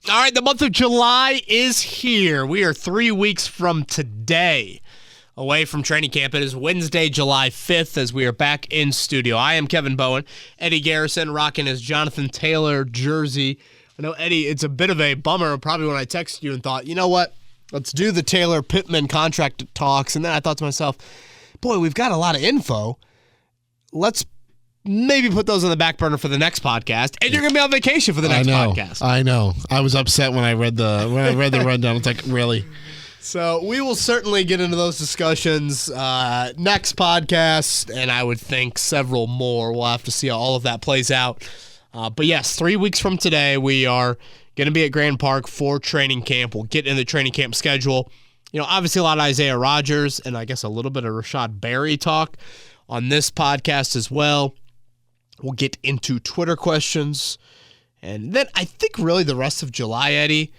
All right, the month of July is here. We are 3 weeks from today away from training camp. It is Wednesday, July 5th, as we are back in studio. I am Kevin Bowen. Eddie Garrison rocking his Jonathan Taylor jersey. I know, Eddie, it's a bit of a bummer probably when I texted you and thought, you know what, let's do the Taylor-Pittman contract talks. And then I thought to myself, boy, we've got a lot of info. Let's maybe put those on the back burner for the next podcast, and you're going to be on vacation for the next podcast. I know. I was upset when I read the rundown. It's like, really? So we will certainly get into those discussions next podcast, and I would think several more. We'll have to see how all of that plays out. But yes, 3 weeks from today, we are going to be at Grand Park for training camp. We'll get into the training camp schedule. You know, obviously a lot of Isaiah Rodgers and I guess a little bit of Rashad Berry talk on this podcast as well. We'll get into Twitter questions. And then I think really the rest of July, Eddie,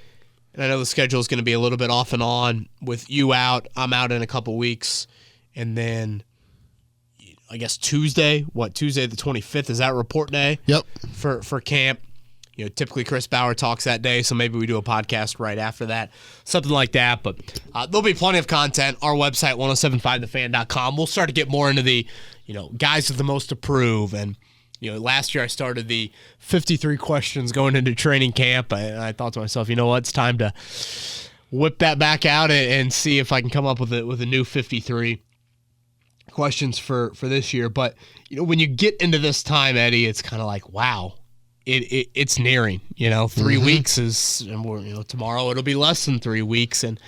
and I know the schedule is going to be a little bit off and on with you out. I'm out in a couple weeks. And then I guess Tuesday the 25th, is that report day? Yep. For camp. You know, typically Chris Bauer talks that day, so maybe we do a podcast right after that. Something like that. But there'll be plenty of content. Our website, 1075thefan.com. We'll start to get more into the, guys with the most to prove. And last year I started the 53 questions going into training camp, and I thought to myself, you know what, it's time to whip that back out and see if I can come up with a new 53 questions for this year. But when you get into this time, Eddie, it's kind of like, wow, it's nearing. 3 weeks is, and tomorrow it'll be less than 3 weeks, and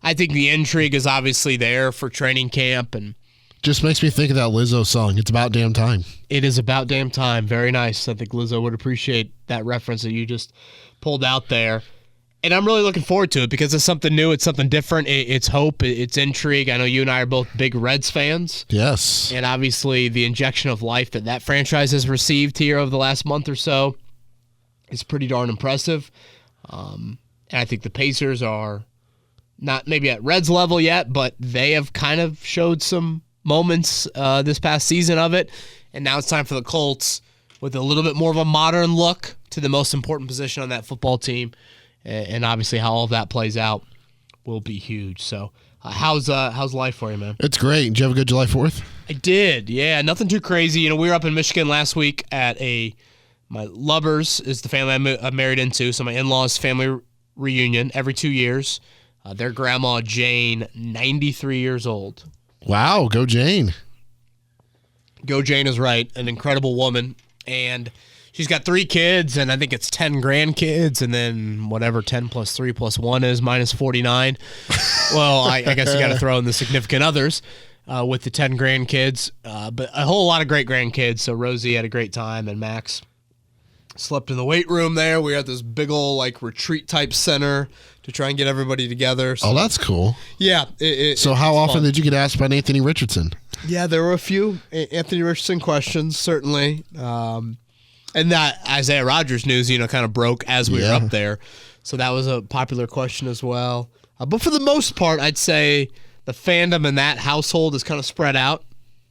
I think the intrigue is obviously there for training camp. And just makes me think of that Lizzo song. It's about damn time. It is about damn time. Very nice. I think Lizzo would appreciate that reference that you just pulled out there. And I'm really looking forward to it because it's something new. It's something different. It's hope. It's intrigue. I know you and I are both big Reds fans. Yes. And obviously the injection of life that franchise has received here over the last month or so is pretty darn impressive. And I think the Pacers are not maybe at Reds level yet, but they have kind of showed some moments this past season of it, and now it's time for the Colts with a little bit more of a modern look to the most important position on that football team, and obviously how all of that plays out will be huge. So how's life for you, man? It's great. Did you have a good July 4th? I did, yeah. Nothing too crazy. We were up in Michigan last week at my Lubbers is the family I'm married into, so my in-laws family reunion every 2 years. Their grandma Jane, 93 years old. Wow, go Jane. Go Jane is right. An incredible woman. And she's got 3 kids, and I think it's 10 grandkids, and then whatever 10 plus 3 plus 1 is, minus 49. Well, I guess you got to throw in the significant others with the 10 grandkids. But a whole lot of great grandkids. So Rosie had a great time, and Max slept in the weight room there. We were at this big old retreat-type center to try and get everybody together. So, oh, that's cool. Yeah. So how often did you get asked about Anthony Richardson? Yeah, there were a few Anthony Richardson questions, certainly. And that Isaiah Rodgers news, kind of broke as we were up there. So that was a popular question as well. But for the most part, I'd say the fandom in that household is kind of spread out.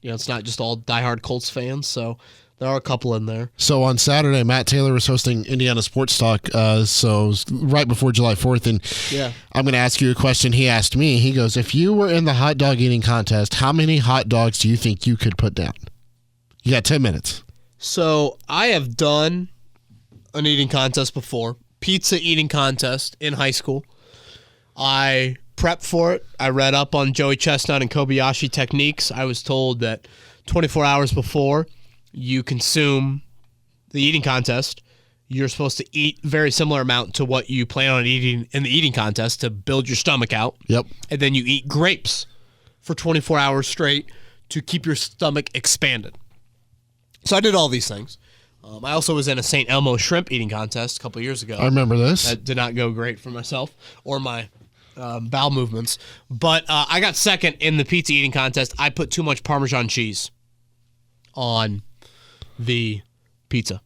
It's not just all diehard Colts fans, so there are a couple in there. So on Saturday, Matt Taylor was hosting Indiana Sports Talk, so it was right before July 4th, and I'm going to ask you a question he asked me. He goes, if you were in the hot dog eating contest, how many hot dogs do you think you could put down? You got 10 minutes. So I have done an eating contest before, pizza eating contest in high school. I prepped for it. I read up on Joey Chestnut and Kobayashi techniques. I was told that 24 hours before you consume the eating contest, you're supposed to eat very similar amount to what you plan on eating in the eating contest to build your stomach out. Yep. And then you eat grapes for 24 hours straight to keep your stomach expanded. So I did all these things. I also was in a St. Elmo shrimp eating contest a couple years ago. I remember this. That did not go great for myself or my bowel movements. But I got second in the pizza eating contest. I put too much Parmesan cheese on the pizza.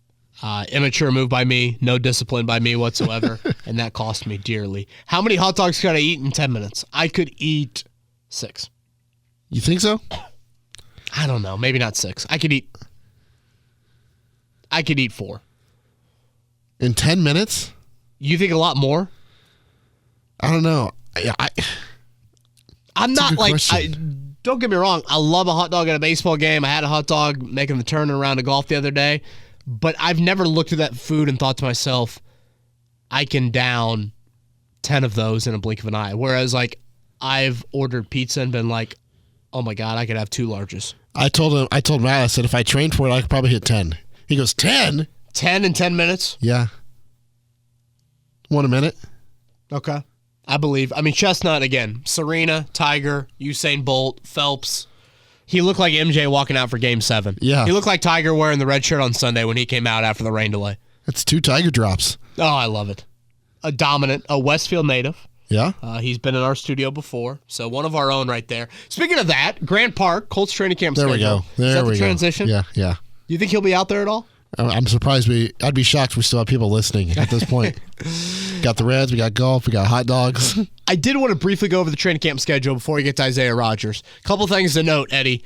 Immature move by me, no discipline by me whatsoever, and that cost me dearly. How many hot dogs could I eat in 10 minutes? I could eat 6. You think so? I don't know. Maybe not 6. I could eat 4. In 10 minutes? You think a lot more? I don't know. I'm not like, don't get me wrong, I love a hot dog at a baseball game. I had a hot dog making the turn around to golf the other day, but I've never looked at that food and thought to myself, I can down 10 of those in a blink of an eye. Whereas, like, I've ordered pizza and been like, oh my God, I could have 2 larges. I told Matt, I said, if I trained for it, I could probably hit 10. He goes, 10? 10 in 10 minutes? Yeah. 1 a minute. Okay. I believe. I mean, Chestnut, again, Serena, Tiger, Usain Bolt, Phelps. He looked like MJ walking out for Game 7. Yeah. He looked like Tiger wearing the red shirt on Sunday when he came out after the rain delay. That's 2 Tiger drops. Oh, I love it. A dominant, a Westfield native. Yeah. He's been in our studio before, so one of our own right there. Speaking of that, Grant Park, Colts training camp schedule. There we go. Is that the transition? Yeah. You think he'll be out there at all? I'm surprised I'd be shocked we still have people listening at this point. Got the Reds, we got golf, we got hot dogs. I did want to briefly go over the training camp schedule before we get to Isaiah Rodgers. A couple things to note, Eddie,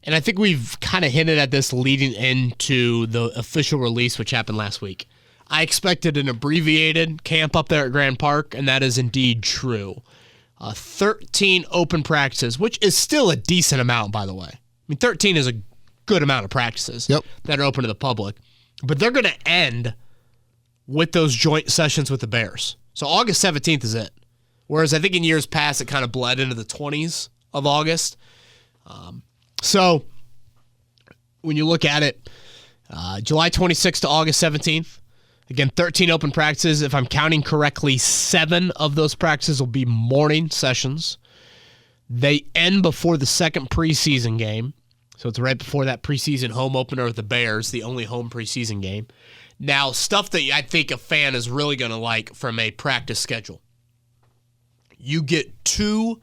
and I think we've kind of hinted at this leading into the official release, which happened last week. I expected an abbreviated camp up there at Grand Park, and that is indeed true. 13 open practices, which is still a decent amount, by the way. I mean, 13 is a good amount of practices that are open to the public. But they're going to end with those joint sessions with the Bears. So August 17th is it. Whereas I think in years past, it kind of bled into the 20s of August. So when you look at it, July 26th to August 17th, again, 13 open practices. If I'm counting correctly, 7 of those practices will be morning sessions. They end before the second preseason game. So it's right before that preseason home opener with the Bears, the only home preseason game. Now, stuff that I think a fan is really going to like from a practice schedule. You get 2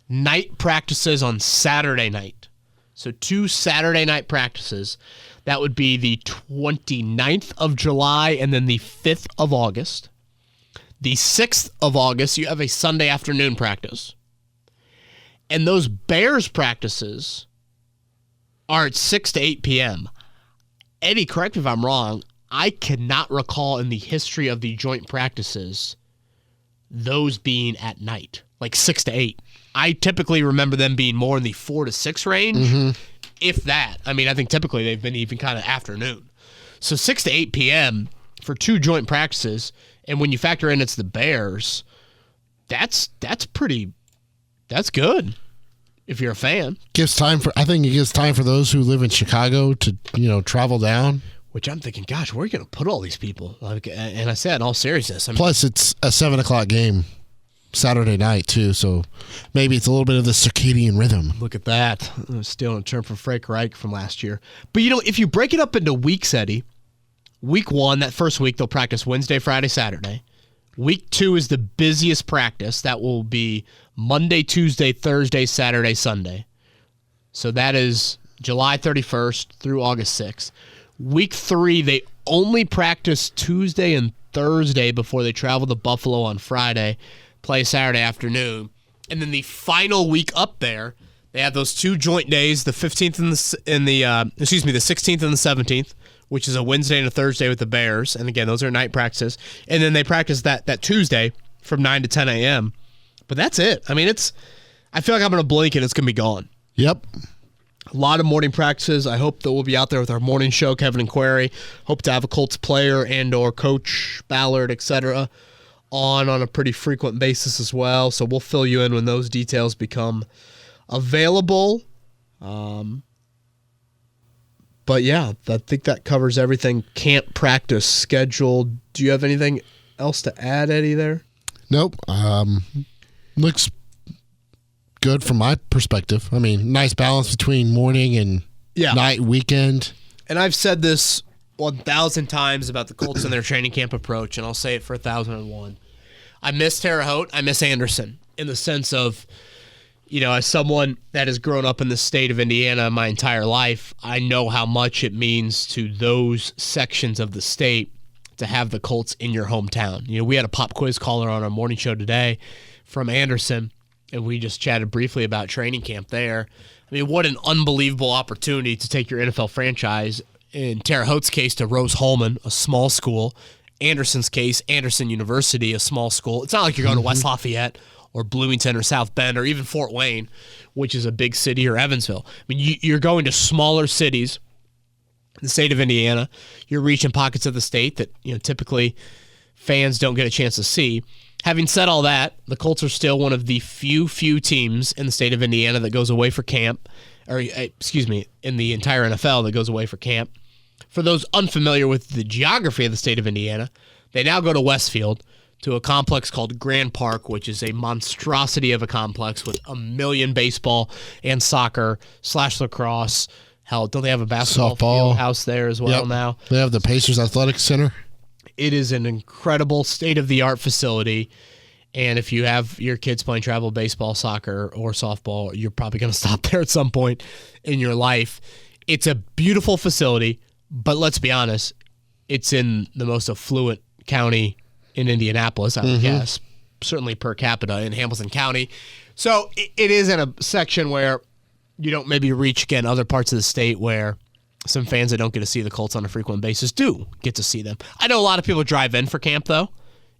night practices on Saturday night. So 2 Saturday night practices. That would be the 29th of July and then the 5th of August. The 6th of August, you have a Sunday afternoon practice. And those Bears practices are at 6 to 8 p.m. Eddie, correct me if I'm wrong, I cannot recall in the history of the joint practices those being at night, like 6 to 8. I typically remember them being more in the 4 to 6 range, if that. I mean, I think typically they've been even kind of afternoon. So 6 to 8 p.m. for 2 joint practices, and when you factor in it's the Bears, that's good. If you're a fan, I think it gives time for those who live in Chicago to travel down. Which I'm thinking, gosh, where are you going to put all these people? Like, and I said in all seriousness. Plus, it's a 7:00 game Saturday night too, so maybe it's a little bit of the circadian rhythm. Look at that, stealing a term from Frank Reich from last year. But if you break it up into weeks, Eddie, week 1, that first week they'll practice Wednesday, Friday, Saturday. Week 2 is the busiest practice. That will be Monday, Tuesday, Thursday, Saturday, Sunday. So that is July 31st through August 6th. Week 3, they only practice Tuesday and Thursday before they travel to Buffalo on Friday, play Saturday afternoon. And then the final week up there, they have those 2 joint days, the 15th and the 16th and the 17th, which is a Wednesday and a Thursday with the Bears. And again, those are night practices. And then they practice that Tuesday from 9 to 10 a.m. But that's it. I mean, I feel like I'm going to blink and it's going to be gone. Yep. A lot of morning practices. I hope that we'll be out there with our morning show, Kevin and Query. Hope to have a Colts player and or Coach Ballard, etc., on a pretty frequent basis as well. So we'll fill you in when those details become available. But yeah, I think that covers everything. Camp practice schedule. Do you have anything else to add, Eddie, there? Nope. Looks good from my perspective. I mean, nice balance between morning and night, weekend. And I've said this 1,000 times about the Colts and their training camp approach, and I'll say it for 1,001. I miss Terre Haute. I miss Anderson in the sense of, as someone that has grown up in the state of Indiana my entire life, I know how much it means to those sections of the state to have the Colts in your hometown. We had a pop quiz caller on our morning show today from Anderson, and we just chatted briefly about training camp there. I mean, what an unbelievable opportunity to take your NFL franchise, in Terre Haute's case, to Rose-Hulman, a small school, Anderson's case, Anderson University, a small school. It's not like you're going to West Lafayette or Bloomington or South Bend or even Fort Wayne, which is a big city, or Evansville. I mean, you're going to smaller cities in the state of Indiana. You're reaching pockets of the state that typically fans don't get a chance to see. Having said all that, the Colts are still one of the few teams in the state of Indiana that goes away for camp, or in the entire NFL that goes away for camp. For those unfamiliar with the geography of the state of Indiana, they now go to Westfield, to a complex called Grand Park, which is a monstrosity of a complex with 1 million baseball and soccer / lacrosse. Hell, don't they have a basketball field house there as well now? They have the Pacers Athletic Center. It is an incredible state-of-the-art facility, and if you have your kids playing travel baseball, soccer, or softball, you're probably going to stop there at some point in your life. It's a beautiful facility, but let's be honest, it's in the most affluent county in Indianapolis, I would guess, certainly per capita in Hamilton County. So it is in a section where you don't maybe reach, again, other parts of the state where some fans that don't get to see the Colts on a frequent basis do get to see them. I know a lot of people drive in for camp, though.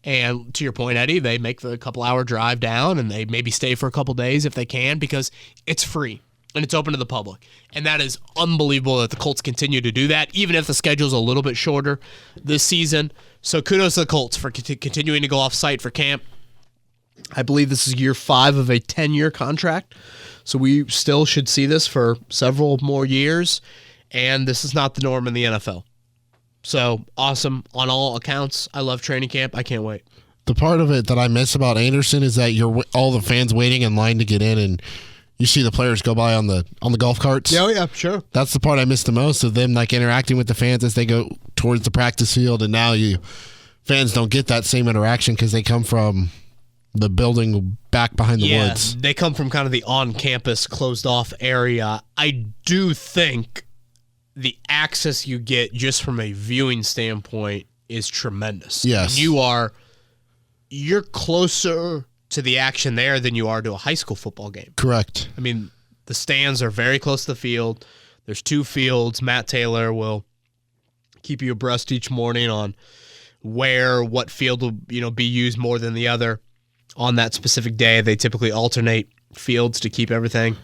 And to your point, Eddie, they make the couple-hour drive down, and they maybe stay for a couple days if they can, because it's free and it's open to the public. And that is unbelievable that the Colts continue to do that, even if the schedule's a little bit shorter this season. So kudos to the Colts for continuing to go off-site for camp. I believe this is year 5 of a 10-year contract, so we still should see this for several more years, and this is not the norm in the NFL. So awesome on all accounts. I love training camp. I can't wait. The part of it that I miss about Anderson is that you're all the fans waiting in line to get in, and you see the players go by on the golf carts. Yeah, sure. That's the part I miss the most, of them like interacting with the fans as they go towards the practice field. And now fans don't get that same interaction because they come from the building back behind the woods. They come from kind of the on-campus closed-off area. I do think the access you get just from a viewing standpoint is tremendous. Yes. You're closer to the action there than you are to a high school football game. Correct. I mean, the stands are very close to the field. There's 2 fields. Matt Taylor will keep you abreast each morning on what field will be used more than the other on that specific day. They typically alternate fields to keep everything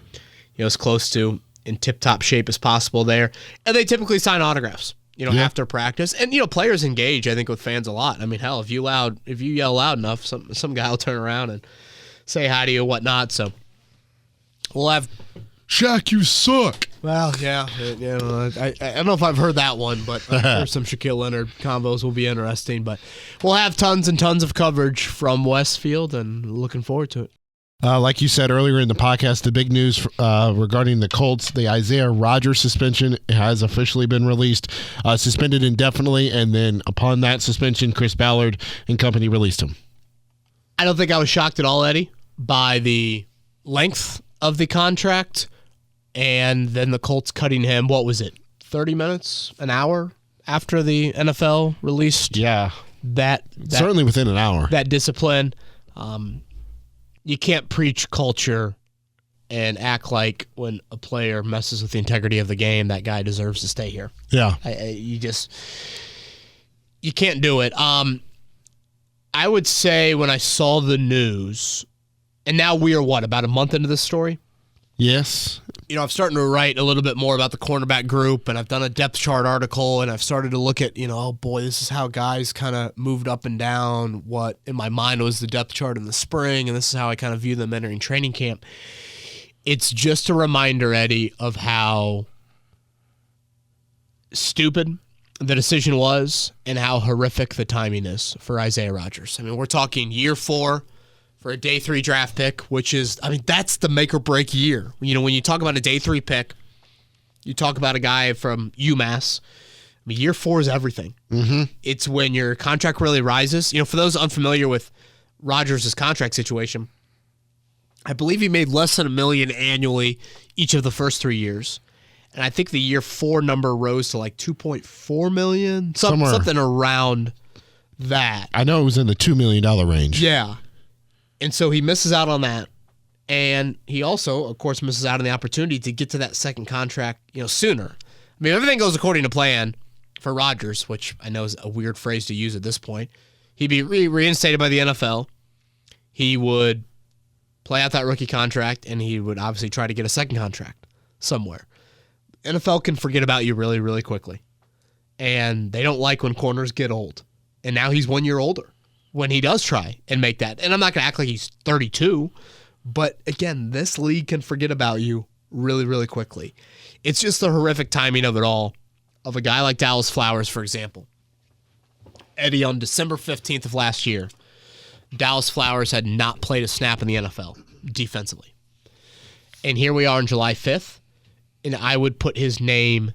as close to in tip-top shape as possible there. And they typically sign autographs after practice. And players engage, I think, with fans a lot. I mean, hell, if you yell loud enough, some guy will turn around and say hi to you and whatnot. So we'll have Shaq, you suck. Well, yeah. I don't know if I've heard that one, but there's some Shaquille Leonard combos will be interesting. But we'll have tons and tons of coverage from Westfield, and looking forward to it. Like you said earlier in the podcast, the big news regarding the Colts, the Isaiah Rodgers suspension has officially been released, suspended indefinitely, and then upon that suspension, Chris Ballard and company released him. I don't think I was shocked at all, Eddie, by the length of the contract, and then the Colts cutting him, 30 minutes, an hour after the NFL released that certainly within an hour. That discipline. You can't preach culture and act like when a player messes with the integrity of the game, that guy deserves to stay here. Yeah. You can't do it. I would say when I saw the news, and now we are about a month into this story? Yes. I'm starting to write a little bit more about the cornerback group, and I've done a depth chart article, and I've started to look at, oh boy, this is how guys kind of moved up and down what in my mind was the depth chart in the spring, and this is how I kind of view them entering training camp. It's just a reminder, Eddie, of how stupid the decision was and how horrific the timing is for Isaiah Rodgers. I mean, we're talking year 4 for a day 3 draft pick, which is, that's the make or break year. When you talk about a day 3 pick, you talk about a guy from UMass. Year 4 is everything. Mm-hmm. It's when your contract really rises. For those unfamiliar with Rodgers' contract situation, I believe he made less than $1 million annually each of the first 3 years. And I think the year 4 number rose to like $2.4 million, something around that. I know it was in the $2 million range. Yeah. And so he misses out on that. And he also, of course, misses out on the opportunity to get to that second contract, sooner. Everything goes according to plan for Rodgers, which I know is a weird phrase to use at this point. He'd be reinstated by the NFL. He would play out that rookie contract, and he would obviously try to get a second contract somewhere. NFL can forget about you really, really quickly. And they don't like when corners get old. And now he's 1 year older when he does try and make that. And I'm not going to act like he's 32, but again, this league can forget about you really, really quickly. It's just the horrific timing of it all, of a guy like Dallas Flowers, for example. Eddie, on December 15th of last year, Dallas Flowers had not played a snap in the NFL defensively. And here we are on July 5th, and I would put his name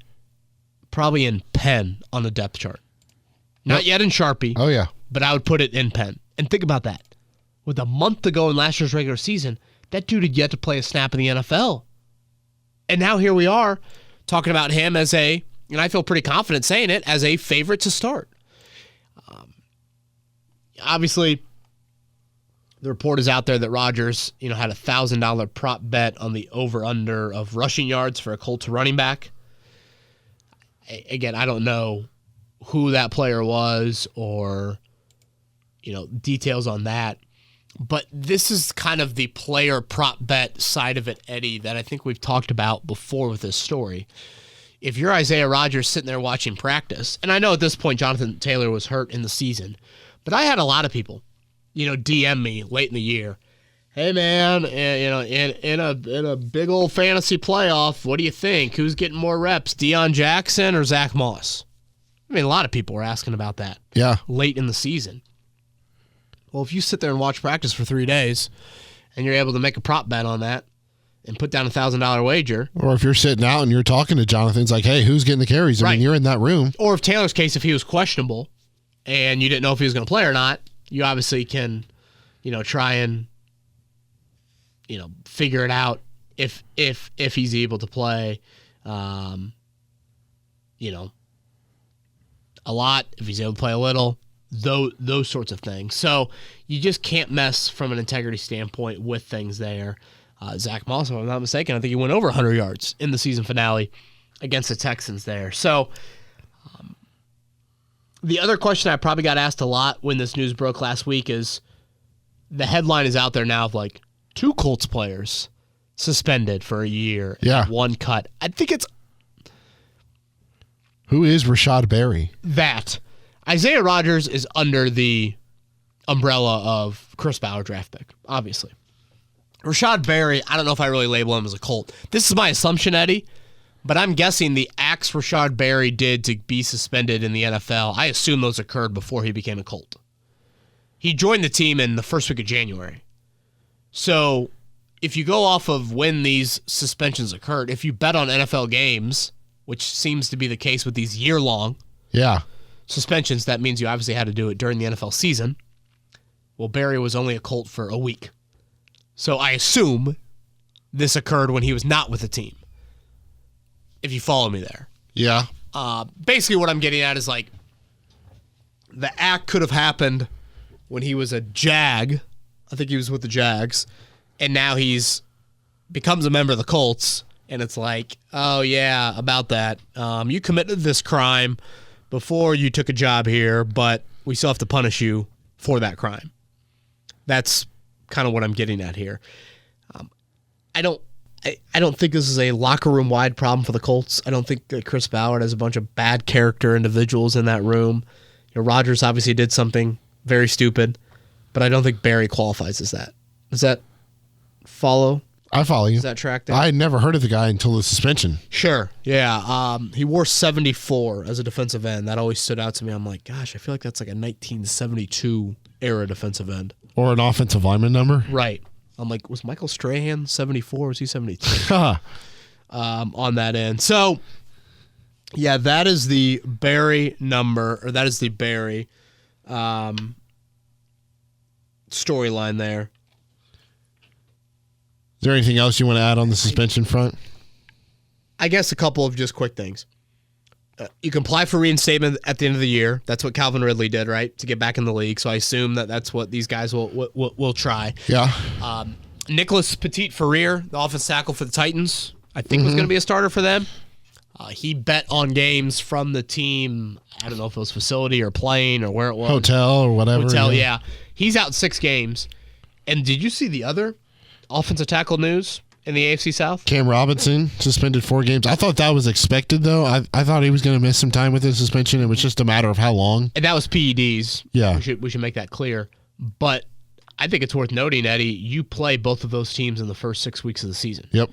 probably in pen on the depth chart. Not yet in Sharpie. Oh, yeah. But I would put it in pen. And think about that. With a month to go in last year's regular season, that dude had yet to play a snap in the NFL. And now here we are talking about him as and I feel pretty confident saying it, as a favorite to start. Obviously, the report is out there that Rodgers, had a $1,000 prop bet on the over-under of rushing yards for a Colts running back. Again, I don't know who that player was or, details on that. But this is kind of the player prop bet side of it, Eddie, that I think we've talked about before with this story. If you're Isaiah Rodgers sitting there watching practice, and I know at this point Jonathan Taylor was hurt in the season, but I had a lot of people, DM me late in the year. Hey man, in a big old fantasy playoff, what do you think? Who's getting more reps, Deion Jackson or Zach Moss? I mean, a lot of people were asking about that. Yeah. Late in the season. Well, if you sit there and watch practice for 3 days, and you're able to make a prop bet on that, and put down $1,000 wager, or if you're sitting out and you're talking to Jonathan, it's like, hey, who's getting the carries? I mean, you're in that room. Or if Taylor's case, if he was questionable, and you didn't know if he was going to play or not, you obviously can, try and, figure it out if he's able to play, a lot, if he's able to play a little, those sorts of things. So you just can't mess from an integrity standpoint with things there. Zach Moss, if I'm not mistaken, I think he went over 100 yards in the season finale against the Texans there. So the other question I probably got asked a lot when this news broke last week is the headline is out there now of 2 Colts players suspended for a year. Yeah. And 1 cut. I think it's... Who is Rashad Berry? That. Isaiah Rodgers is under the umbrella of Chris Bauer draft pick, obviously. Rashad Berry, I don't know if I really label him as a Colt. This is my assumption, Eddie, but I'm guessing the acts Rashad Berry did to be suspended in the NFL, I assume those occurred before he became a Colt. He joined the team in the first week of January. So if you go off of when these suspensions occurred, if you bet on NFL games, which seems to be the case with these year-long suspensions, that means you obviously had to do it during the NFL season. Well, Berry was only a Colt for a week. So I assume this occurred when he was not with the team, if you follow me there. Yeah. Basically what I'm getting at is the act could have happened when he was a Jag. I think he was with the Jags. And now he's becomes a member of the Colts. And it's oh, yeah, about that. You committed this crime before you took a job here, but we still have to punish you for that crime. That's kind of what I'm getting at here. I don't think this is a locker room wide problem for the Colts. I don't think that Chris Bauer has a bunch of bad character individuals in that room. Rodgers obviously did something very stupid, but I don't think Berry qualifies as that. Does that follow? I follow you. Does that track there? I had never heard of the guy until the suspension. Sure. Yeah. He wore 74 as a defensive end. That always stood out to me. I'm like, gosh, I feel like that's a 1972 era defensive end. Or an offensive lineman number. Right. I'm like, was Michael Strahan 74 or was he 72? On that end. So, yeah, that is the Berry number, or that is the Berry storyline there. Is there anything else you want to add on the suspension front? I guess a couple of just quick things. You can apply for reinstatement at the end of the year. That's what Calvin Ridley did, right, to get back in the league. So I assume that that's what these guys will try. Yeah. Nicholas Petit-Ferrier, the offensive tackle for the Titans, I think was going to be a starter for them. He bet on games from the team. I don't know if it was facility or plane or where it was. Hotel or whatever. Hotel, yeah. He's out 6 games. And did you see the other offensive tackle news in the AFC South? Cam Robinson suspended 4 games. I thought that was expected, though. I thought he was going to miss some time with his suspension. It was just a matter of how long. And that was PEDs. Yeah. We should make that clear. But I think it's worth noting, Eddie, you play both of those teams in the first 6 weeks of the season. Yep.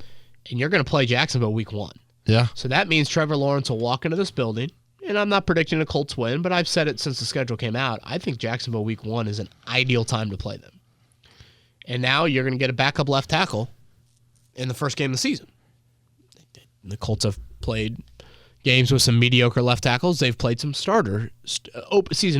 And you're going to play Jacksonville week 1. Yeah. So that means Trevor Lawrence will walk into this building, and I'm not predicting a Colts win, but I've said it since the schedule came out. I think Jacksonville week 1 is an ideal time to play them. And now you're going to get a backup left tackle in the first game of the season. The Colts have played games with some mediocre left tackles. They've played some season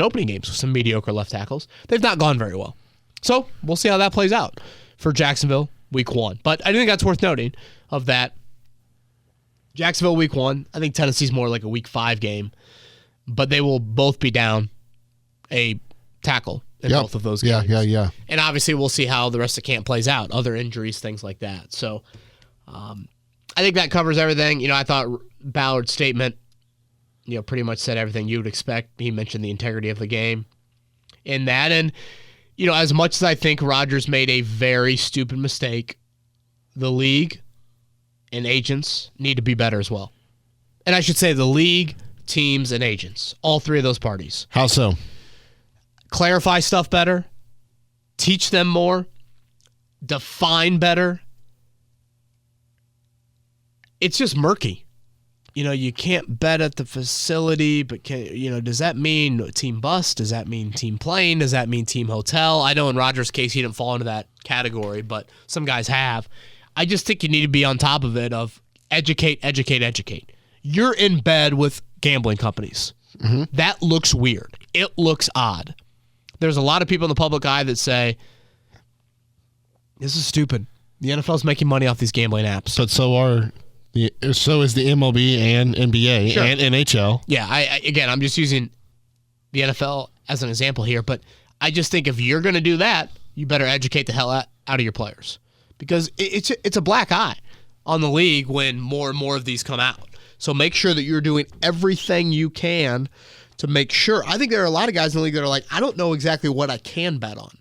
opening games with some mediocre left tackles. They've not gone very well. So we'll see how that plays out for Jacksonville week 1. But I think that's worth noting of that. Jacksonville week 1. I think Tennessee's more like a week 5 game. But they will both be down a tackle in both of those games. Yeah. And obviously we'll see how the rest of camp plays out. Other injuries, things like that. So I think that covers everything. I thought Ballard's statement, pretty much said everything you would expect. He mentioned the integrity of the game in that. And, as much as I think Rodgers made a very stupid mistake, the league and agents need to be better as well. And I should say the league, teams, and agents. All 3 of those parties. How so? Clarify stuff better. Teach them more. Define better. It's just murky. You can't bet at the facility, but does that mean team bus? Does that mean team plane? Does that mean team hotel? I know in Rodgers' case he didn't fall into that category, but some guys have. I just think you need to be on top of it of educate. You're in bed with gambling companies. Mm-hmm. That looks weird. It looks odd. There's a lot of people in the public eye that say, this is stupid. The NFL's making money off these gambling apps. But so is the MLB and NBA and NHL. Yeah, I'm just using the NFL as an example here, but I just think if you're going to do that, you better educate the hell out of your players. Because it's a black eye on the league when more and more of these come out. So make sure that you're doing everything you can to make sure. I think there are a lot of guys in the league that are like, I don't know exactly what I can bet on.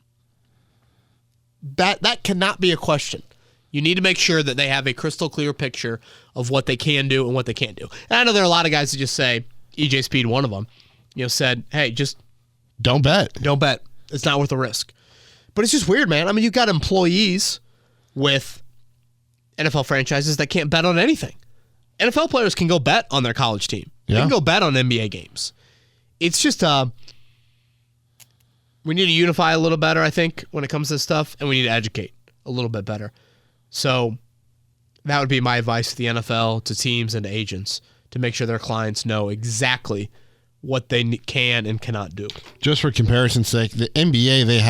That cannot be a question. You need to make sure that they have a crystal clear picture of what they can do and what they can't do. And I know there are a lot of guys that just say, EJ Speed, one of them, said, hey, just don't bet. Don't bet. It's not worth the risk. But it's just weird, man. I mean, you've got employees with NFL franchises that can't bet on anything. NFL players can go bet on their college team. Yeah. They can go bet on NBA games. It's just we need to unify a little better, I think, when it comes to this stuff, and we need to educate a little bit better. So that would be my advice to the NFL, to teams, and to agents to make sure their clients know exactly what they can and cannot do. Just for comparison's sake, the NBA, they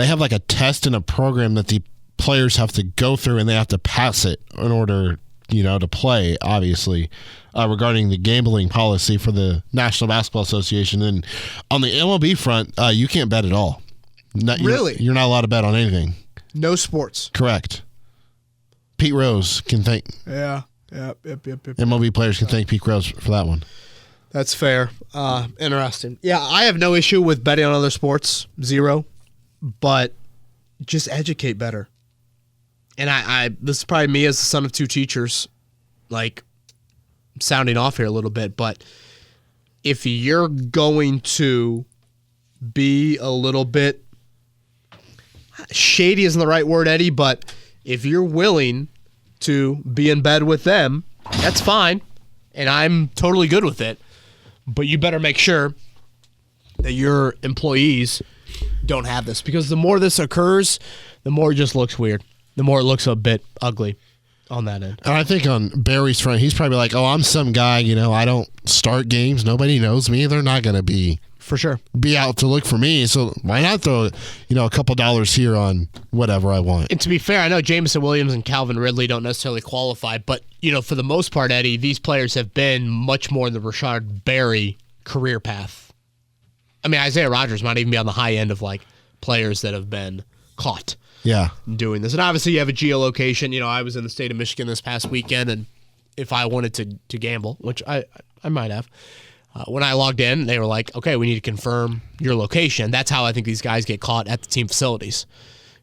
have like a test and a program that the players have to go through, and they have to pass it in order, to play, obviously, regarding the gambling policy for the National Basketball Association. And on the MLB front, you can't bet at all. Really? You're not allowed to bet on anything. No sports. Correct. Pete Rose can thank. Yeah. Yep. MLB players can thank Pete Rose for that one. That's fair. Interesting. Yeah, I have no issue with betting on other sports. 0. But just educate better. And I this is probably me as the son of 2 teachers, like sounding off here a little bit, but if you're going to be a little bit shady isn't the right word, Eddie, but if you're willing to be in bed with them, that's fine. And I'm totally good with it. But you better make sure that your employees don't have this, because the more this occurs, the more it just looks weird. The more it looks a bit ugly on that end. And I think on Barry's front, he's probably like, oh, I'm some guy, I don't start games. Nobody knows me. They're not going to be for sure be out to look for me. So why not throw, a couple dollars here on whatever I want? And to be fair, I know Jameson Williams and Calvin Ridley don't necessarily qualify, but, for the most part, Eddie, these players have been much more in the Rashard Berry career path. I mean, Isaiah Rodgers might even be on the high end of, players that have been caught. Yeah. Doing this. And obviously you have a geolocation. I was in the state of Michigan this past weekend, and if I wanted to gamble, which I might have. When I logged in, they were like, okay, we need to confirm your location. That's how I think these guys get caught at the team facilities.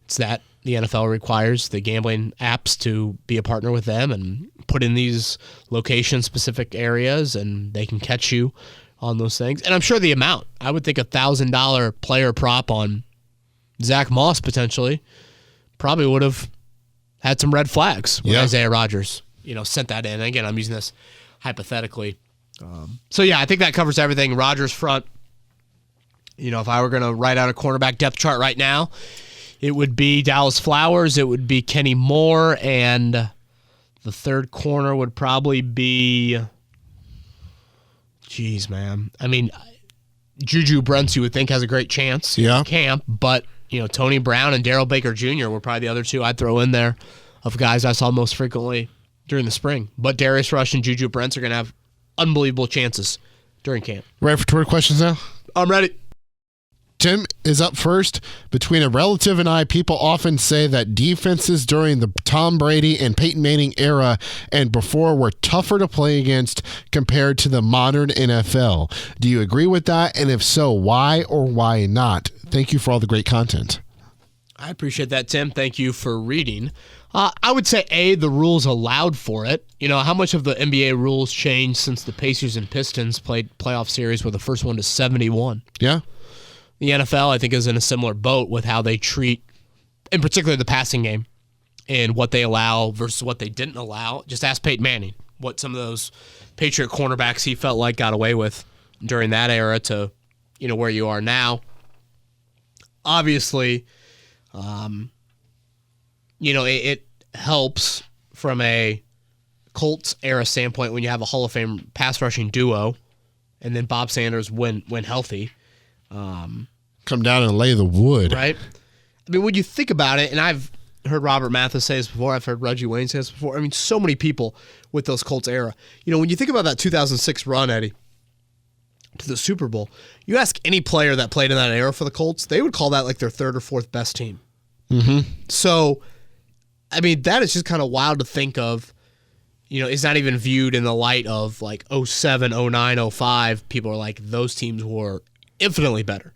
It's that the NFL requires the gambling apps to be a partner with them and put in these location-specific areas, and they can catch you on those things. And I'm sure the amount, I would think $1,000 player prop on Zach Moss potentially probably would have had some red flags when Isaiah Rodgers, sent that in. And again, I'm using this hypothetically. So, yeah, I think that covers everything. Rodgers front, if I were going to write out a cornerback depth chart right now, it would be Dallas Flowers, it would be Kenny Moore, and the third corner would probably be, man. I mean, Juju Brents, you would think, has a great chance in camp, but, Tony Brown and Darrell Baker Jr. were probably the other two I'd throw in there of guys I saw most frequently during the spring. But Darius Rush and Juju Brents are going to have unbelievable chances during camp. Ready for Twitter questions now? I'm ready. Tim is up first. Between a relative and I, people often say that defenses during the Tom Brady and Peyton Manning era and before were tougher to play against compared to the modern NFL. Do you agree with that? And if so, why or why not? Thank you for all the great content. I appreciate that, Tim. Thank you for reading. I would say, the rules allowed for it. How much of the NBA rules changed since the Pacers and Pistons played playoff series were the first one to 71? Yeah. The NFL, I think, is in a similar boat with how they treat, in particular, the passing game and what they allow versus what they didn't allow. Just ask Peyton Manning what some of those Patriot cornerbacks he felt like got away with during that era to, where you are now. Obviously, it helps from a Colts era standpoint when you have a Hall of Fame pass rushing duo, and then Bob Sanders when healthy. Come down and lay the wood. Right? I mean, when you think about it, and I've heard Robert Mathis say this before, I've heard Reggie Wayne say this before. I mean, so many people with those Colts era. When you think about that 2006 run, Eddie, to the Super Bowl, you ask any player that played in that era for the Colts, they would call that like their third or fourth best team. Mm-hmm. So, I mean, that is just kind of wild to think of. It's not even viewed in the light of like 07, 09, 05. People are like, those teams were infinitely better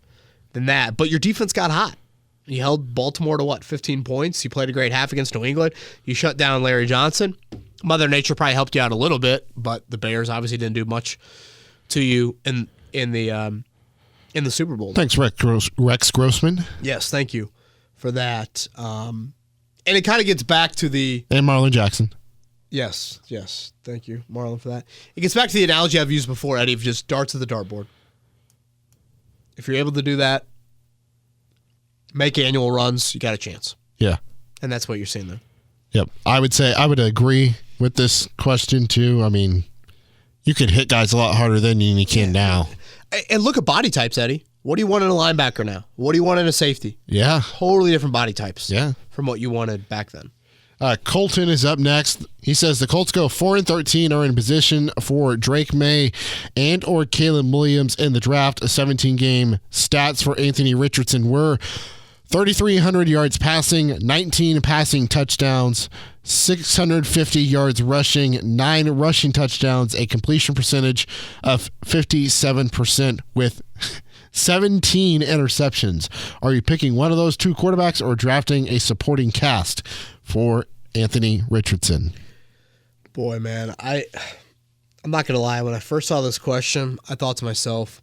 than that. But your defense got hot. You held Baltimore to 15 points. You played a great half against New England. You shut down Larry Johnson. Mother Nature probably helped you out a little bit, but the Bears obviously didn't do much to you in the Super Bowl. Thanks, Rex Grossman. Yes, thank you for that. And it kind of gets back to the... And Marlon Jackson. Yes. Thank you, Marlon, for that. It gets back to the analogy I've used before, Eddie, of just darts at the dartboard. If you're able to do that, make annual runs, you got a chance. Yeah. And that's what you're seeing there. Yep. I would agree with this question, too. I mean, you could hit guys a lot harder than you can now. And look at body types, Eddie. What do you want in a linebacker now? What do you want in a safety? Yeah. Totally different body types. Yeah. From what you wanted back then. Colton is up next. He says the Colts go 4-13, are in position for Drake May and or Caleb Williams in the draft. A 17-game stats for Anthony Richardson were 3,300 yards passing, 19 passing touchdowns, 650 yards rushing, 9 rushing touchdowns, a completion percentage of 57% with 17 interceptions. Are you picking one of those two quarterbacks or drafting a supporting cast for Anthony Richardson? Boy, man, I'm not going to lie. When I first saw this question, I thought to myself,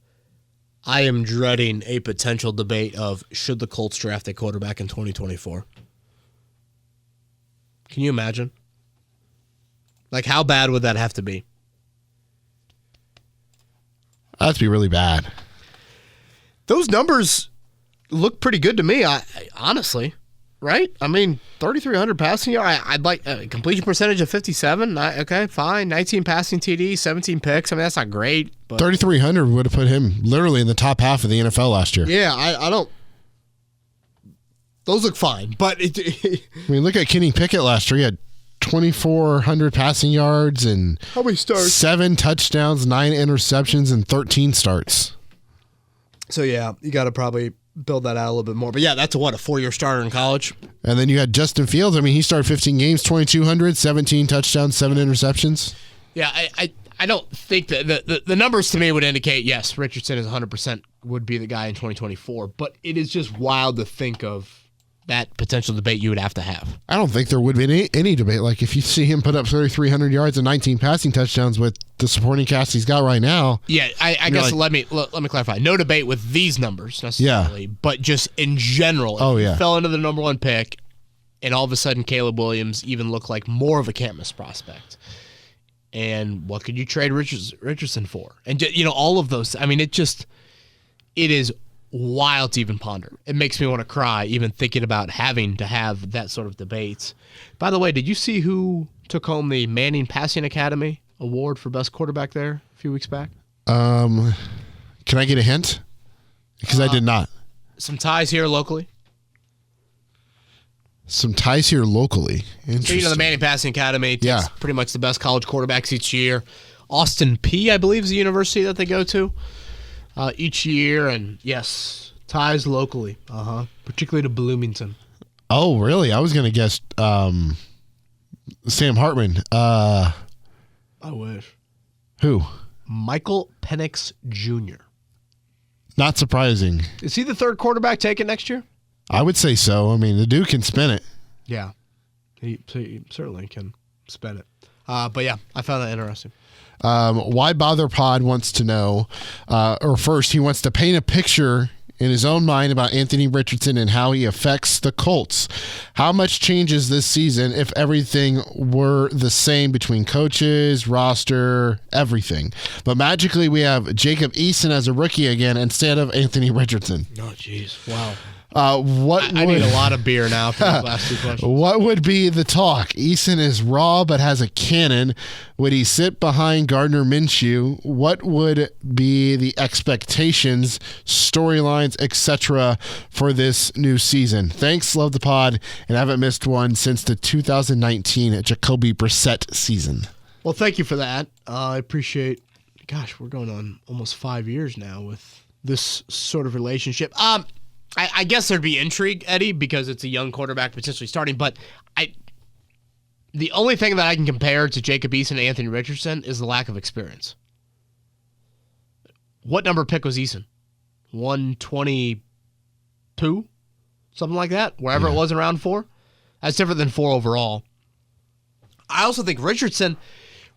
I am dreading a potential debate of should the Colts draft a quarterback in 2024. Can you imagine? Like, how bad would that have to be? That'd be really bad. Those numbers look pretty good to me, honestly. Right? I mean, 3,300 passing yards. I'd like a completion percentage of 57. Okay, fine. 19 passing TDs, 17 picks. I mean, that's not great. But 3,300 would have put him literally in the top half of the NFL last year. Yeah, I don't. Those look fine, but I mean, look at Kenny Pickett last year. He had 2,400 passing yards and how many starts? 7 touchdowns, 9 interceptions, and 13 starts. So yeah, you got to probably build that out a little bit more. But yeah, that's a 4-year starter in college. And then you had Justin Fields. I mean, he started 15 games, 2,200, 17 touchdowns, 7 interceptions. Yeah, I don't think that the numbers to me would indicate, yes, Richardson is 100% would be the guy in 2024. But it is just wild to think of that potential debate you would have to have. I don't think there would be any debate. Like, if you see him put up 3,300 yards and 19 passing touchdowns with the supporting cast he's got right now. Yeah, I guess let me clarify. No debate with these numbers necessarily, but just in general. If he fell into the number 1 pick, and all of a sudden Caleb Williams even looked like more of a can't-miss prospect. And what could you trade Richardson for? And, all of those. I mean, it is wild to even ponder. It makes me want to cry even thinking about having to have that sort of debates. By the way, did you see who took home the Manning Passing Academy award for best quarterback there a few weeks back? Can I get a hint? Because I did not. Some ties here locally. Interesting. So, the Manning Passing Academy takes pretty much the best college quarterbacks each year. Austin P, I believe, is the university that they go to each year. And, yes, ties locally, particularly to Bloomington. Oh, really? I was going to guess Sam Hartman. I wish. Who? Michael Penix Jr. Not surprising. Is he the 3rd quarterback taken next year? I would say so. I mean, the dude can spin it. Yeah, he certainly can spin it. But yeah, I found that interesting. Why Bother Pod wants to know, or first, he wants to paint a picture in his own mind about Anthony Richardson and how he affects the Colts. How much changes this season if everything were the same between coaches, roster, everything? But magically, we have Jacob Eason as a rookie again instead of Anthony Richardson. Oh, jeez. Wow. I need a lot of beer now for the last 2 questions. What would be the talk? Eason is raw but has a cannon. Would he sit behind Gardner Minshew? What would be the expectations, storylines, etc. for this new season? Thanks, love the pod, and haven't missed one since the 2019 Jacoby Brissett season. Well, thank you for that. I appreciate. Gosh, we're going on almost 5 years now with this sort of relationship. I guess there'd be intrigue, Eddie, because it's a young quarterback potentially starting. But the only thing that I can compare to Jacob Eason and Anthony Richardson is the lack of experience. What number pick was Eason? 122? Something like that? Wherever it was in round 4? That's different than 4 overall. I also think Richardson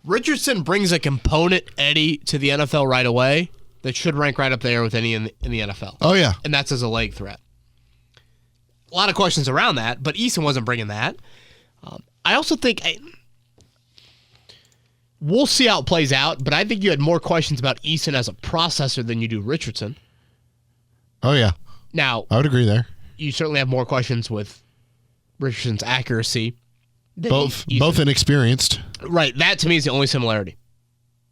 brings a component, Eddie, to the NFL right away that should rank right up there with any in the NFL. Oh, yeah. And that's as a leg threat. A lot of questions around that, but Eason wasn't bringing that. I also think we'll see how it plays out, but I think you had more questions about Eason as a processor than you do Richardson. Oh, yeah. Now, I would agree there. You certainly have more questions with Richardson's accuracy. Both inexperienced. Right. That, to me, is the only similarity.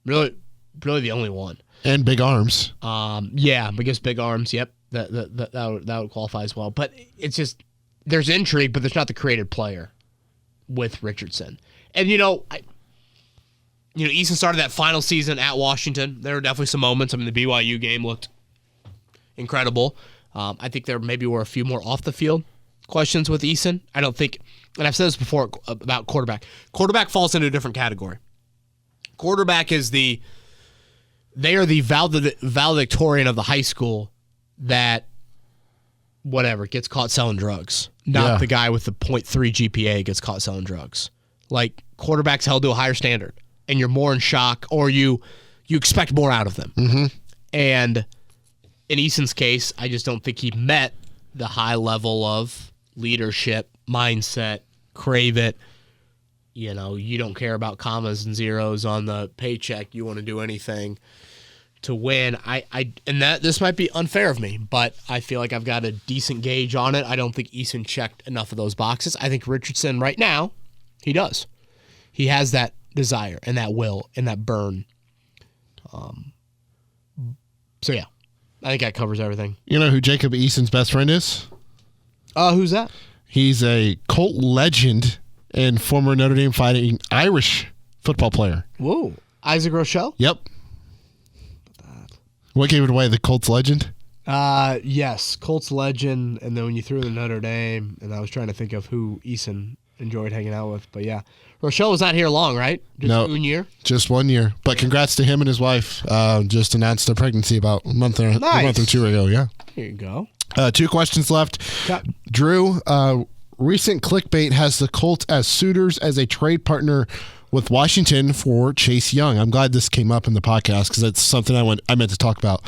Really the only one. And big arms. Yeah, because big arms, yep. That would qualify as well. But it's just, there's intrigue, but there's not the creative player with Richardson. And, Eason started that final season at Washington. There were definitely some moments. I mean, the BYU game looked incredible. I think there maybe were a few more off-the-field questions with Eason. I don't think, and I've said this before about quarterback. Quarterback falls into a different category. Quarterback is they are the valedictorian of the high school that, gets caught selling drugs. Not the guy with the 0.3 GPA gets caught selling drugs. Like, quarterbacks held to a higher standard, and you're more in shock, or you expect more out of them. Mm-hmm. And in Eason's case, I just don't think he met the high level of leadership, mindset, crave it. You don't care about commas and zeros on the paycheck. You want to do anything to win. This might be unfair of me, but I feel like I've got a decent gauge on it. I don't think Eason checked enough of those boxes. I think Richardson right now, he does. He has that desire and that will and that burn. So yeah, I think that covers everything. You know who Jacob Eason's best friend is? Who's that? He's a Colt legend and former Notre Dame Fighting Irish football player. Whoa. Isaac Rochelle? Yep. What gave it away? The Colts legend? Yes, Colts legend, and then when you threw in Notre Dame, and I was trying to think of who Eason enjoyed hanging out with, but yeah. Rochelle was not here long, right? Just 1 year? Just 1 year. But congrats to him and his wife. Just announced a pregnancy about a month or 2 ago, yeah. Here you go. 2 questions left. Drew, recent clickbait has the Colts as suitors as a trade partner with Washington for Chase Young. I'm glad this came up in the podcast because that's something I meant to talk about.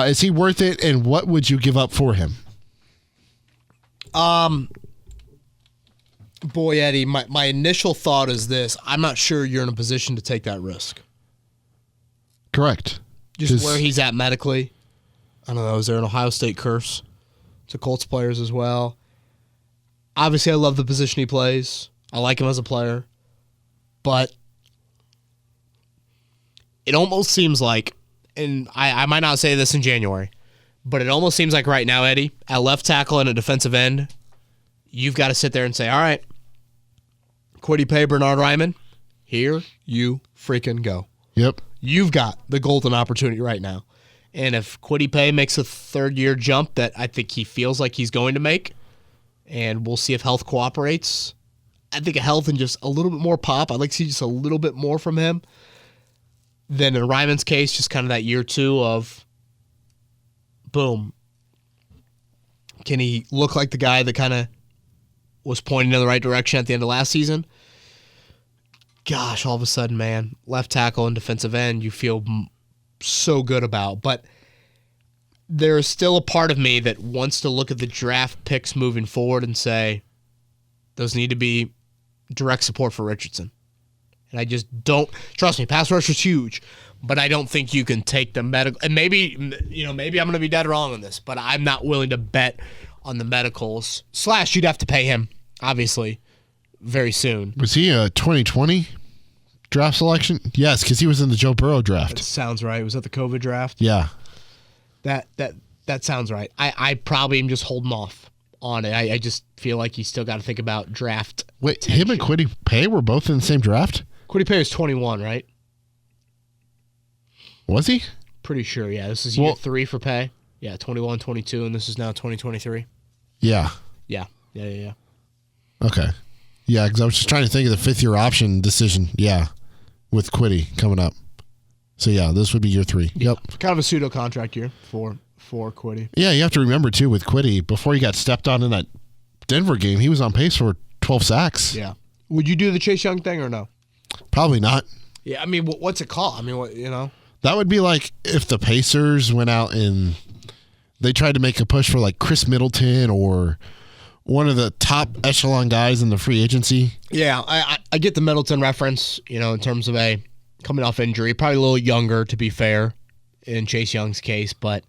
Is he worth it, and what would you give up for him? Boy, Eddie, my initial thought is this. I'm not sure you're in a position to take that risk. Correct. Just where he's at medically. I don't know. Is there an Ohio State curse to Colts players as well? Obviously, I love the position he plays. I like him as a player. But it almost seems like, and I might not say this in January, but it almost seems like right now, Eddie, at left tackle and a defensive end, you've got to sit there and say, all right, Kwity Paye, Bernard Ryman, here you freaking go. Yep. You've got the golden opportunity right now. And if Kwity Paye makes a third-year jump that I think he feels like he's going to make, and we'll see if health cooperates, I think health and just a little bit more pop, I'd like to see just a little bit more from him. Then in Ryman's case, just kind of that year 2 of, boom, can he look like the guy that kind of was pointing in the right direction at the end of last season? Gosh, all of a sudden, man, left tackle and defensive end, you feel so good about. But there is still a part of me that wants to look at the draft picks moving forward and say, those need to be direct support for Richardson. And I just don't, trust me, pass rush is huge, but I don't think you can take the medical, and maybe I'm going to be dead wrong on this, but I'm not willing to bet on the medicals. / you'd have to pay him, obviously, very soon. Was he a 2020 draft selection? Yes, because he was in the Joe Burrow draft. That sounds right. Was that the COVID draft? Yeah. That sounds right. I probably am just holding off on it. I just feel like you still got to think about draft. Wait, him and Kwity Paye were both in the same draft? Kwity Paye was 21, right? Was he? Pretty sure, yeah. This is year 3 for Paye. Yeah, 21, 22, and this is now 2023. Yeah. Yeah. Okay. Yeah, because I was just trying to think of the 5th-year option decision. Yeah, with Kwity coming up. So, yeah, this would be year 3. Yeah. Yep. Kind of a pseudo-contract year for Kwity. Yeah, you have to remember, too, with Kwity, before he got stepped on in that Denver game, he was on pace for 12 sacks. Yeah. Would you do the Chase Young thing or no? Probably not. Yeah, I mean, what's it called? I mean, That would be like if the Pacers went out and they tried to make a push for like Chris Middleton or one of the top echelon guys in the free agency. Yeah, I get the Middleton reference, in terms of a coming off injury, probably a little younger to be fair in Chase Young's case, but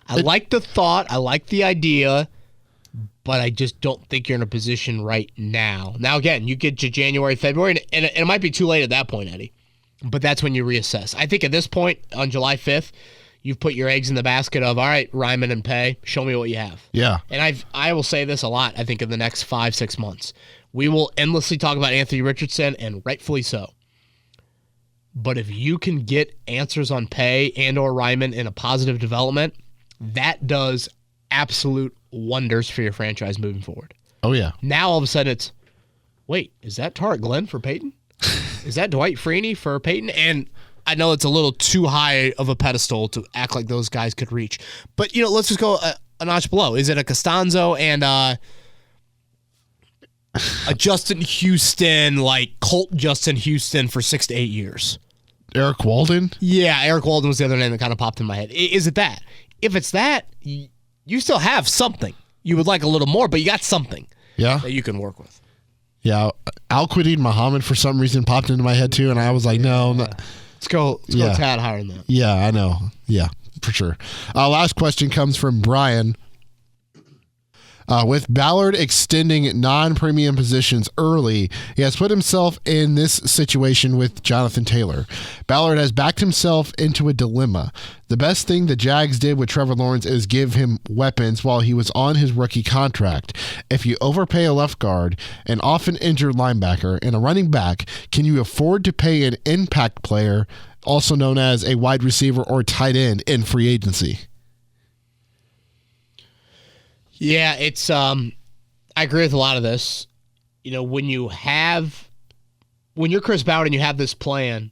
I like the thought, I like the idea, but I just don't think you're in a position right now. Now, again, you get to January, February, and it might be too late at that point, Eddie, but that's when you reassess. I think at this point, on July 5th, you've put your eggs in the basket of, all right, Ryman and Paye, show me what you have. Yeah. And I will say this a lot, I think, in the next 5-6 months. We will endlessly talk about Anthony Richardson, and rightfully so. But if you can get answers on Paye and or Ryman in a positive development, that does absolute wonders for your franchise moving forward. Oh, yeah. Now, all of a sudden, it's, wait, is that Tarek Glenn for Peyton? Is that Dwight Freeney for Peyton? And I know it's a little too high of a pedestal to act like those guys could reach. But, let's just go a notch below. Is it a Costanzo and a Justin Houston, like Colt Justin Houston for 6 to 8 years? Eric Walden? Yeah, Eric Walden was the other name that kind of popped in my head. Is it that? If it's that, you still have something. You would like a little more, but you got something that you can work with. Yeah, Al-Quadin Muhammad for some reason popped into my head too, and I was like, no. Let's go a tad higher than that. Yeah, I know. Yeah, for sure. Last question comes from Brian. With Ballard extending non-premium positions early, he has put himself in this situation with Jonathan Taylor. Ballard has backed himself into a dilemma. The best thing the Jags did with Trevor Lawrence is give him weapons while he was on his rookie contract. If you overpay a left guard, an often injured linebacker, and a running back, can you afford to pay an impact player, also known as a wide receiver or tight end, in free agency? Yeah, it's I agree with a lot of this. When you're Chris Ballard and you have this plan,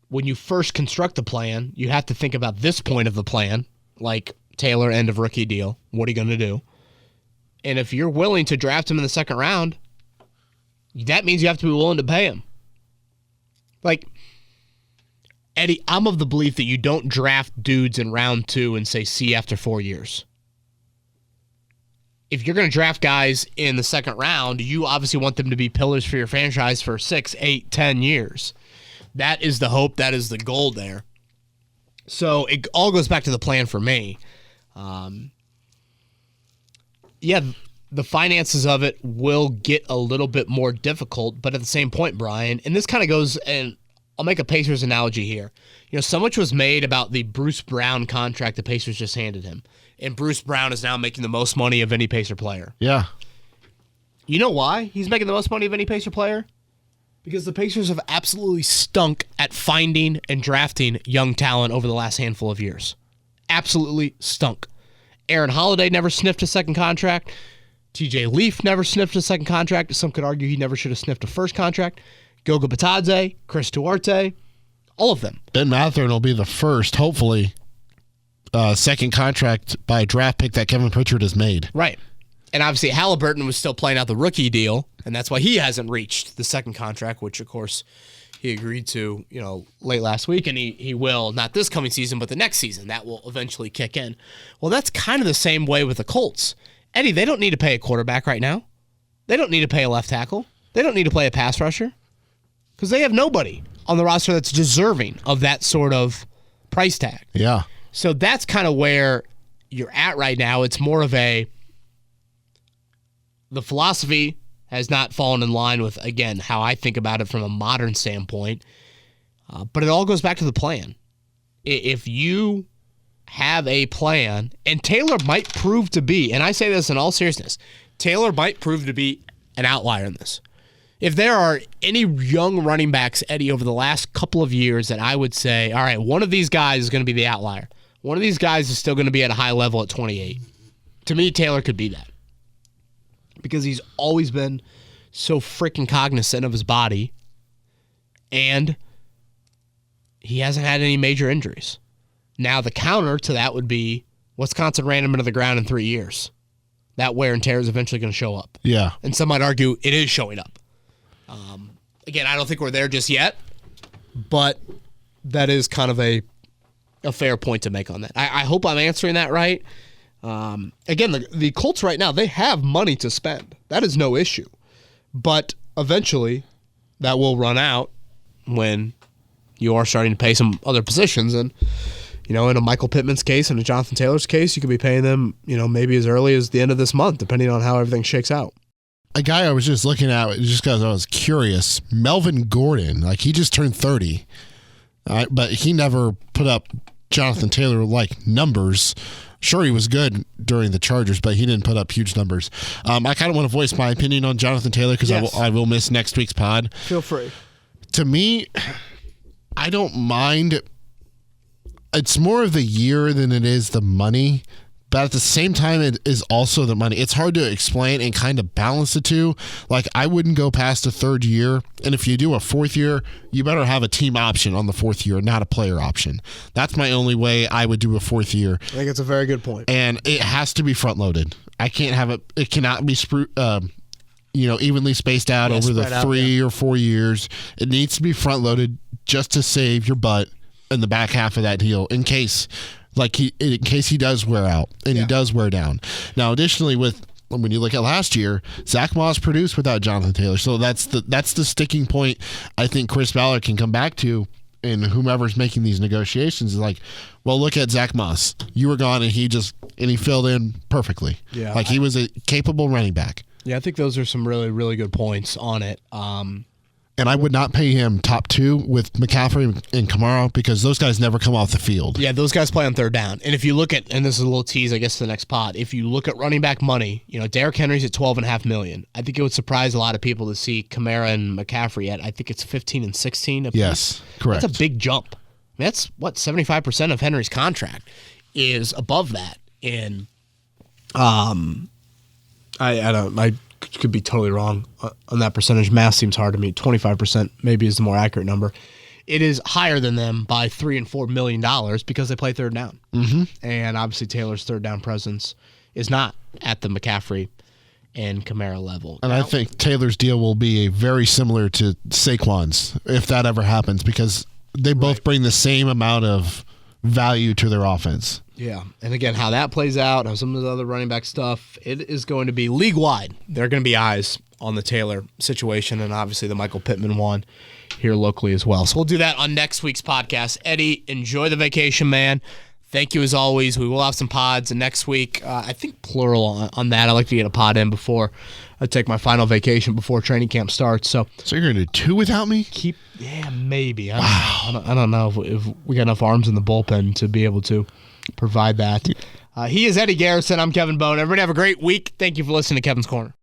when you first construct the plan, you have to think about this point of the plan, like Taylor, end of rookie deal. What are you going to do? And if you're willing to draft him in the second round, that means you have to be willing to pay him. Like, Eddie, I'm of the belief that you don't draft dudes in round 2 and say, see after 4 years. If you're going to draft guys in the second round, you obviously want them to be pillars for your franchise for 6, 8, 10 years. That is the hope. That is the goal there. So it all goes back to the plan for me. The finances of it will get a little bit more difficult, but at the same point, Brian, and this kind of goes, and I'll make a Pacers analogy here. So much was made about the Bruce Brown contract the Pacers just handed him. And Bruce Brown is now making the most money of any Pacer player. Yeah. You know why he's making the most money of any Pacer player? Because the Pacers have absolutely stunk at finding and drafting young talent over the last handful of years. Absolutely stunk. Aaron Holiday never sniffed a second contract. TJ Leaf never sniffed a second contract. Some could argue he never should have sniffed a first contract. Goga Batadze, Chris Duarte, all of them. Ben Mathurin will be the first, hopefully, second contract by a draft pick that Kevin Pritchard has made. Right. And obviously Halliburton was still playing out the rookie deal, and that's why he hasn't reached the second contract, which, of course, he agreed to, late last week, and he will, not this coming season, but the next season. That will eventually kick in. Well, that's kind of the same way with the Colts. Eddie, they don't need to pay a quarterback right now. They don't need to pay a left tackle. They don't need to play a pass rusher because they have nobody on the roster that's deserving of that sort of price tag. Yeah. So that's kind of where you're at right now. It's more of the philosophy has not fallen in line with, again, how I think about it from a modern standpoint. But it all goes back to the plan. If you have a plan, and Taylor might prove to be, and I say this in all seriousness, Taylor might prove to be an outlier in this. If there are any young running backs, Eddie, over the last couple of years that I would say, all right, one of these guys is going to be the outlier. One of these guys is still going to be at a high level at 28. To me, Taylor could be that. Because he's always been so freaking cognizant of his body, and he hasn't had any major injuries. Now, the counter to that would be Wisconsin ran him into the ground in 3 years. That wear and tear is eventually going to show up. Yeah. And some might argue it is showing up. Again, I don't think we're there just yet, but that is kind of a fair point to make on that. I hope I'm answering that right. Again, the Colts right now, they have money to spend. That is no issue. But eventually, that will run out when you are starting to pay some other positions. And, in a Michael Pittman's case and a Jonathan Taylor's case, you could be paying them, maybe as early as the end of this month, depending on how everything shakes out. A guy I was just looking at, just because I was curious, Melvin Gordon, he just turned 30, but he never put up Jonathan Taylor-like numbers. Sure, he was good during the Chargers, but he didn't put up huge numbers. I kind of want to voice my opinion on Jonathan Taylor because yes. I will miss next week's pod. Feel free. To me, I don't mind. It's more of the year than it is the money, but at the same time, it is also the money. It's hard to explain and kind of balance the two. I wouldn't go past the third year, and if you do a fourth year, you better have a team option on the fourth year, not a player option. That's my only way I would do a fourth year. I think it's a very good point. And it has to be front-loaded. I can't have it. It cannot be evenly spaced out over the 3 or 4 years. It needs to be front-loaded just to save your butt in the back half of that deal in case he does wear out and he does wear down. Now, additionally, when you look at last year, Zach Moss produced without Jonathan Taylor, so that's the sticking point. I think Chris Ballard can come back to, and whomever's making these negotiations is look at Zach Moss. You were gone, and he filled in perfectly. Yeah, he was a capable running back. Yeah, I think those are some really, really good points on it. And I would not pay him top 2 with McCaffrey and Kamara because those guys never come off the field. Yeah, those guys play on third down. And if you look at, and this is a little tease, I guess, to the next pod, if you look at running back money, Derrick Henry's at $12.5 million. I think it would surprise a lot of people to see Kamara and McCaffrey at, I think it's 15 and 16 apiece. Yes, correct. That's a big jump. That's 75% of Henry's contract is above that in I don't. I could be totally wrong on that percentage. Math seems hard to me. 25% maybe is the more accurate number. It is higher than them by $3 and $4 million because they play third down. Mm-hmm. And obviously Taylor's third down presence is not at the McCaffrey and Kamara level. And I think Taylor's deal will be very similar to Saquon's if that ever happens, because they both bring the same amount of value to their offense. Yeah. And again, how that plays out, how some of the other running back stuff, it is going to be league-wide. There are going to be eyes on the Taylor situation and obviously the Michael Pittman one here locally as well. So we'll do that on next week's podcast. Eddie, enjoy the vacation, man. Thank you as always. We will have some pods next week. I think plural on that. I like to get a pod in before I take my final vacation before training camp starts. So you're going to do 2 without me? Maybe. I don't know if we got enough arms in the bullpen to be able to provide that. He is Eddie Garrison. I'm Kevin Bone. Everybody have a great week. Thank you for listening to Kevin's Corner.